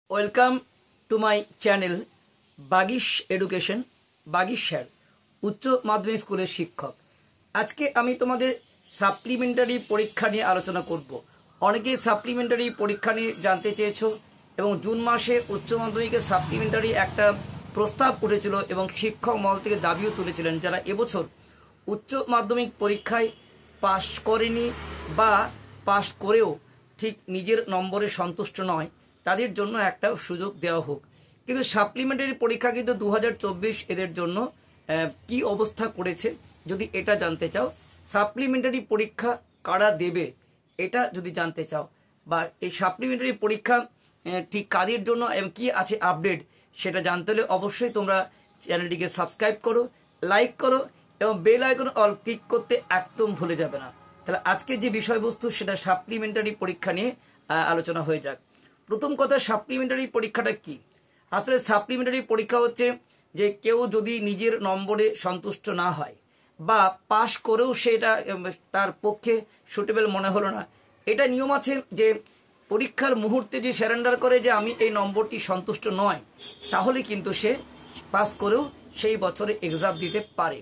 Welcome to my channel Bagish education, Bagish sir, উচ্চ মাধ্যমিক স্কুলের শিক্ষক। আজকে আমি তোমাদের সাপ্লিমেন্টারি পরীক্ষা নিয়ে আলোচনা করব। অনেকে সাপ্লিমেন্টারি পরীক্ষা নিয়ে জানতে চেয়েছো এবং জুন মাসে উচ্চ মাধ্যমিকের সাপ্লিমেন্টারি একটা প্রস্তাব উঠেছিল এবং শিক্ষক মহল থেকে দাবিও তুলেছিলেন যারা এবছর উচ্চ মাধ্যমিক পরীক্ষায় পাশ করেনি বা পাশ করেও ঠিক নিজের নম্বরে সন্তুষ্ট নয়, তাদের জন্য একটা সুযোগ দেওয়া হোক। কিন্তু সাপ্লিমেন্টারি পরীক্ষা কিন্তু 2024 এদের জন্য কি অবস্থা করেছে যদি এটা জানতে চাও, সাপ্লিমেন্টারি পরীক্ষা কারা দেবে এটা যদি জানতে চাও, বা এই সাপ্লিমেন্টারি পরীক্ষা ঠিক কাদের জন্য এবং কি আছে আপডেট সেটা জানতে হলে অবশ্যই তোমরা চ্যানেলটিকে সাবস্ক্রাইব করো, লাইক করো এবং বেল আইকন অল ক্লিক করতে একদম ভুলে যাবে না। তাহলে আজকে যে বিষয়বস্তু সেটা সাপ্লিমেন্টারি পরীক্ষা নিয়ে আলোচনা হয়ে যাক। প্রথম কথা, সাপ্লিমেন্টারি পরীক্ষাটা কি? আসলে সাপ্লিমেন্টারি পরীক্ষা হচ্ছে যে কেউ যদি নিজের নম্বরে সন্তুষ্ট না হয় বা পাশ করেও সেটা তার পক্ষে সুটেবল মনে হলো না, এটা নিয়ম আছে যে পরীক্ষার মুহূর্তে যে স্যারেন্ডার করে যে আমি এই নম্বরটি সন্তুষ্ট নয়, তাহলে কিন্তু সে পাস করেও সেই বছরে এক্সাম দিতে পারে।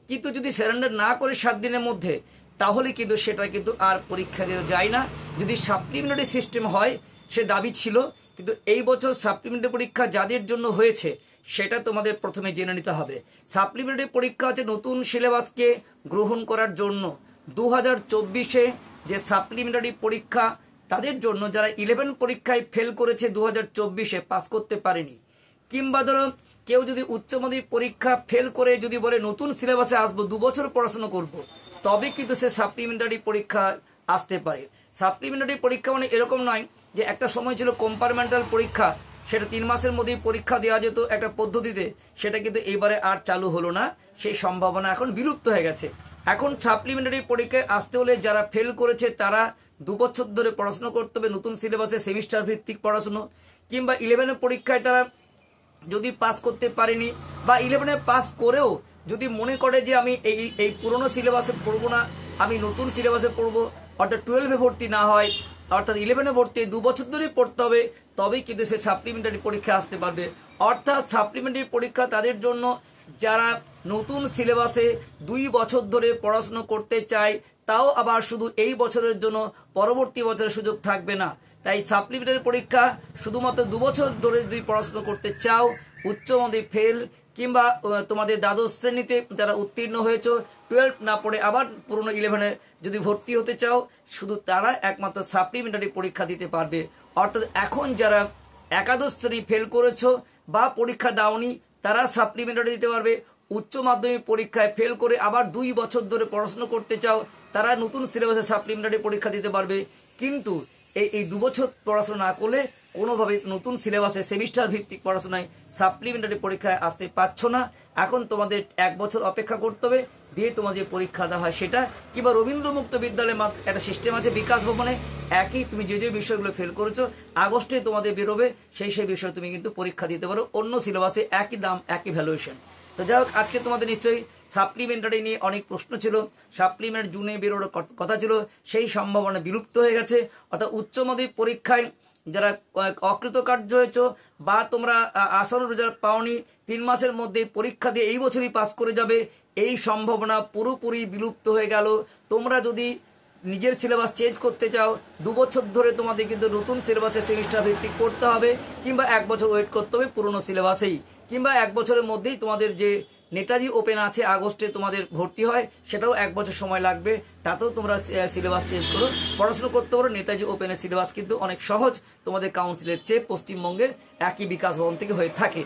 কিন্তু যদি স্যারেন্ডার না করে 7 দিনের মধ্যে, তাহলে কিন্তু সেটা কিন্তু আর পরীক্ষা দিতে যায় না। যদি সাপ্লিমেন্টারি সিস্টেম হয়, সে দাবি ছিল, কিন্তু এই বছর সাপ্লিমেন্টারি পরীক্ষা যাদের জন্য হয়েছে সেটা তোমাদের প্রথমে জেনে নিতে হবে। সাপ্লিমেন্টারি পরীক্ষা হচ্ছে নতুন সিলেবাসকে গ্রহণ করার জন্য 2024-এ যে সাপ্লিমেন্টারি পরীক্ষা তাদের জন্য যারা 11 পরীক্ষায় ফেল করেছে 2024-এ পাস করতে পারেনি, কিংবা ধরো কেউ যদি উচ্চ মাধ্যমিক পরীক্ষা ফেল করে যদি বলে নতুন সিলেবাসে আসবো, 2 বছর পড়াশোনা করব, তবে কিন্তু সে সাপ্লিমেন্টারি পরীক্ষা আসতে পারে। সাপ্লিমেন্টারি পরীক্ষা মানে এরকম নয় যে একটা সময় ছিল কম্পার্টমেন্টাল পরীক্ষা, সেটা 3 মাসের মধ্যেই পরীক্ষা দেওয়া যেত একটা পদ্ধতিতে, সেটা কিন্তু এবারে আর চালু হলো না, সেই সম্ভাবনা এখন বিলুপ্ত হয়ে গেছে। এখন সাপ্লিমেন্টারি পরীক্ষায় আসতে হলে যারা ফেল করেছে তারা 2 বছর ধরে পড়াশোনা করতে হবে নতুন সিলেবাসে, সেমিস্টার ভিত্তিক পড়াশোনা, কিংবা 11 পরীক্ষায় তারা যদি পাস করতে পারেনি বা 11-এ পাস করেও যদি মনে করে যে আমি এই পুরনো সিলেবাসে পড়বো না, আমি নতুন সিলেবাসে পড়বো, অর্থাৎ 12-এ ভর্তি না হয়, অর্থাৎ 11-এ ভর্তি 2 বছর ধরেই পড়তে হবে, তবেই কিন্তু সে সাপ্লিমেন্টারি পরীক্ষা আসতে পারবে। অর্থাৎ সাপ্লিমেন্টারি পরীক্ষা তাদের জন্য যারা নতুন সিলেবাসে 2 বছর ধরে পড়াশোনা করতে চায়, তাও আবার শুধু এই বছরের জন্য, পরবর্তী বছরের সুযোগ থাকবে না। তাই সাপ্লিমেন্টারি পরীক্ষা শুধুমাত্র 2 বছর ধরে যদি পড়াশোনা করতে চাও, উচ্চ মাধ্যমিক ফেল কিংবা তোমাদের দ্বাদশ শ্রেণীতে যারা উত্তীর্ণ হয়েছ, 12 না পড়ে আবার পুরনো 11-এ যদি ভর্তি হতে চাও, শুধু তারা একমাত্র সাপ্লিমেন্টারি পরীক্ষা দিতে পারবে। অর্থাৎ এখন যারা একাদশ শ্রেণী ফেল করেছো বা পরীক্ষা দাওনি, তারা সাপ্লিমেন্টারি দিতে পারবে। উচ্চ মাধ্যমিক পরীক্ষায় ফেল করে আবার 2 বছর ধরে পড়াশোনা করতে চাও, তারা নতুন সিলেবাসে সাপ্লিমেন্টারি পরীক্ষা দিতে পারবে। কিন্তু এই 2 বছর পড়াশোনা না করলে কোনোভাবে নতুন সিলেবাসে সেমিস্টার ভিত্তিক পড়াশোনায় সাপ্লিমেন্টারি পরীক্ষায় আসতে পারছো না। এখন তোমাদের 1 বছর অপেক্ষা করতে হবে, দিয়ে তোমাদের পরীক্ষা দেওয়া হয় সেটা, কিংবা রবীন্দ্র মুক্ত বিদ্যালয়ে একটা সিস্টেম আছে বিকাশ ভবনে, একই তুমি যে বিষয়গুলো ফেল করেছো আগস্টে তোমাদের বেরোবে, সেই বিষয়ে তুমি কিন্তু পরীক্ষা দিতে পারো, অন্য সিলেবাসে একই দাম একই ভ্যালুয়েশন। তো যাই হোক, আজকে তোমাদের নিশ্চয়ই সাপ্লিমেন্টারি নিয়ে অনেক প্রশ্ন ছিল। সাপ্লিমেন্ট জুনে বেরোনোর কথা ছিল, সেই সম্ভাবনা বিলুপ্ত হয়ে গেছে। অর্থাৎ উচ্চ মাধ্যমিক পরীক্ষায় যারা অকৃতকার্য হয়েছ বা তোমরা আসানোর রেজাল্ট পাওনি, 3 মাসের মধ্যে পরীক্ষা দিয়ে এই বছরই পাস করে যাবে, এই সম্ভাবনা পুরোপুরি বিলুপ্ত হয়ে গেল। তোমরা যদি নিজের সিলেবাস চেঞ্জ করতে চাও, 2 বছর ধরে তোমাদের কিন্তু নতুন সিলেবাসে সেমিস্টার ভিত্তিক পড়তে হবে, কিংবা 1 বছর ওয়েট করতে হবে পুরনো সিলেবাসেই, কিংবা 1 বছরের মধ্যেই তোমাদের যে নেতাজি ওপেন আছে আগস্টে তোমাদের ভর্তি হয়, সেটাও 1 বছর সময় লাগবে, তাতেও তোমরা সিলেবাস চেঞ্জ করো, পড়াশোনা করতে পারো। নেতাজি ওপেনের সিলেবাস কিন্তু অনেক সহজ তোমাদের কাউন্সিলের চেয়ে, পশ্চিমবঙ্গে একই বিকাশ ভবন থেকে হয়ে থাকে।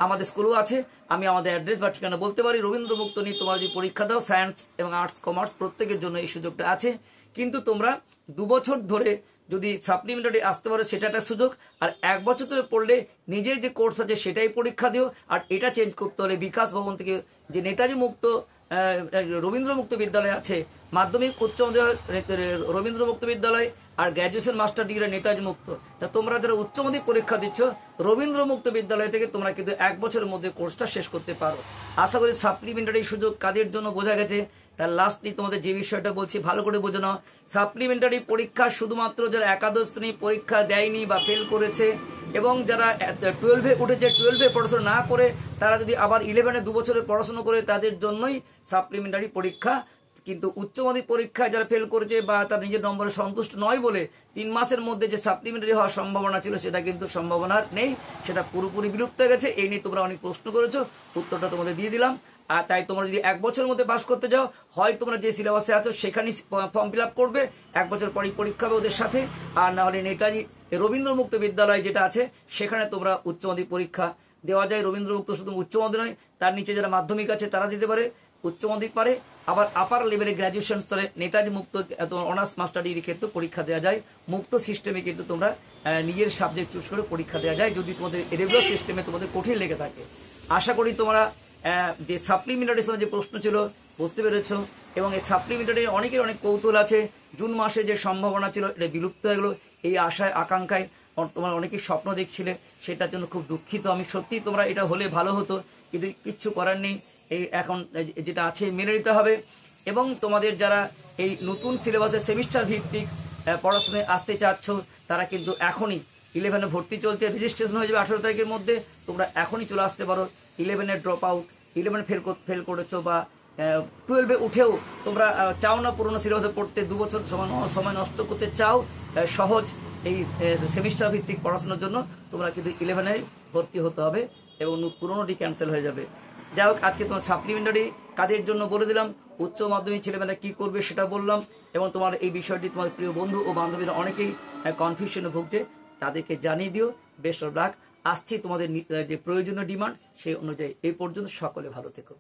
আমাদের স্কুলও আছে, আমি আমাদের অ্যাড্রেস বা ঠিকানা বলতে পারি। রবীন্দ্র মুক্ত নিয়ে তোমরা যদি পরীক্ষা দাও, সায়েন্স এবং আর্টস কমার্স প্রত্যেকের জন্য এই সুযোগটা আছে। কিন্তু তোমরা 2 বছর ধরে যদি সাপ্লিমেন্টারি আসতে পারো, সেটা একটা সুযোগ। আর 1 বছর ধরে পড়লে নিজের যে কোর্স আছে সেটাই পরীক্ষা দিও। আর এটা চেঞ্জ করতে হলে বিকাশ ভবন থেকে যে নেতাজি মুক্ত রবীন্দ্র মুক্ত বিদ্যালয় আছে, মাধ্যমিক উচ্চ মাধ্যমিক রবীন্দ্র মুক্ত বিদ্যালয়, আর গ্র্যাজুয়েশন মাস্টার ডিগ্রি নেতাজি মুক্ত, তা তোমরা যারা উচ্চ মাধ্যমিক পরীক্ষা দিচ্ছ রবীন্দ্র মুক্ত বিদ্যালয় থেকে তোমরা কিন্তু 1 বছরের মধ্যে কোর্সটা শেষ করতে পারো। আশা করি সাপ্লিমেন্টারি সুযোগ কাদের জন্য বোঝা গেছে। তার লাস্টলি তোমাদের যে বিষয়টা বলছি ভালো করে বোঝো নাও। সাপ্লিমেন্টারি পরীক্ষা শুধুমাত্র যারা একাদশ শ্রেণী পরীক্ষা দেয়নি বা ফেল করেছে এবং যারা 12-এ উঠেছে, 12-এ পড়াশোনা না করে তারা যদি আবার 11-এ 2 বছরের পড়াশোনা করে তাদের জন্যই সাপ্লিমেন্টারি পরীক্ষা। কিন্তু উচ্চ মাধ্যমিক পরীক্ষায় যারা ফেল করেছে বা তার নিজের নম্বরে সন্তুষ্ট নয় বলে 3 মাসের মধ্যে যে সাপ্লিমেন্টারি হওয়ার সম্ভাবনা ছিল সেটা কিন্তু সম্ভাবনা নেই, সেটা পুরোপুরি বিলুপ্ত হয়ে গেছে। এই নিয়ে তোমরা অনেক প্রশ্ন করেছো, উত্তরটা তোমাদের দিয়ে দিলাম। আর তাই তোমরা যদি 1 বছরের মধ্যে পাস করতে যাও, হয় তোমরা যে সিলেবাসে আছো সেখানেই ফর্ম ফিল আপ করবে, 1 বছর পরই পরীক্ষা হবে ওদের সাথে। আর না হলে নেতাজি রবীন্দ্র মুক্ত বিদ্যালয় যেটা আছে সেখানে তোমরা উচ্চ মাধ্যমিক পরীক্ষা দেওয়া যায়। রবীন্দ্র মুক্ত শুধু উচ্চ মাধ্যমিক নয়, তার নিচে যারা মাধ্যমিক আছে তারা দিতে পারে, উচ্চ মাধ্যমিক পারে। আবার আপার লেভেলে গ্র্যাজুয়েশন স্তরে নেতাজি মুক্ত অনার্স মাস্টার ডিগ্রি ক্ষেত্রে পরীক্ষা দেওয়া যায়। মুক্ত সিস্টেমে কিন্তু তোমরা নিজের সাবজেক্ট চুজ করে পরীক্ষা দেওয়া যায় যদি তোমাদের রেগুলার সিস্টেমে তোমাদের কঠিন লেগে থাকে। আশা করি তোমরা যে সাপ্লিমেন্টারি যে প্রশ্ন ছিল বুঝতে পেরেছ, এবং এই সাপ্লিমেন্টারি অনেকের অনেক কৌতূহল আছে। জুন মাসে যে সম্ভাবনা ছিল এটা বিলুপ্ত হয়ে গেল, এই আশায় আকাঙ্ক্ষায় তোমরা অনেকেই স্বপ্ন দেখছিলে, সেটার জন্য খুব দুঃখিত আমি। সত্যি তোমরা এটা হলে ভালো হতো, কিন্তু কিচ্ছু করার নেই। এই এখন যেটা আছে মেনে নিতে হবে। এবং তোমাদের যারা এই নতুন সিলেবাসে সেমিস্টার ভিত্তিক পড়াশোনায় আসতে চাচ্ছ তারা কিন্তু এখনই 11-এ ভর্তি চলছে, রেজিস্ট্রেশন হয়ে যাবে 18 তারিখের মধ্যে। তোমরা এখনই চলে আসতে পারো। 11-এ ড্রপ আউট, 11 ফেল করেছো বা 12-এ উঠেও তোমরা চাও না পুরোনো সিলেবাসে পড়তে, 2 বছর সময় নষ্ট করতে চাও সহজ এই সেমিস্টার ভিত্তিক পড়াশোনার জন্য, তোমরা কিন্তু 11-এ ভর্তি হতে হবে এবং পুরোনোটি ক্যান্সেল হয়ে যাবে। যাই হোক, আজকে তোমার সাপ্লিমেন্টারি কাদের জন্য বলে দিলাম, উচ্চ মাধ্যমিক ছেলেমেয়েরা কি করবে সেটা বললাম, এবং তোমার এই বিষয়টি তোমার প্রিয় বন্ধু ও বান্ধবীরা অনেকেই কনফিউশনে ভুগছে, তাদেরকে জানিয়ে দিও। Best of luck. আসছি তোমাদের যে প্রয়োজনীয় ডিমান্ড সেই অনুযায়ী। এই পর্যন্ত সকলে ভালো থেকো।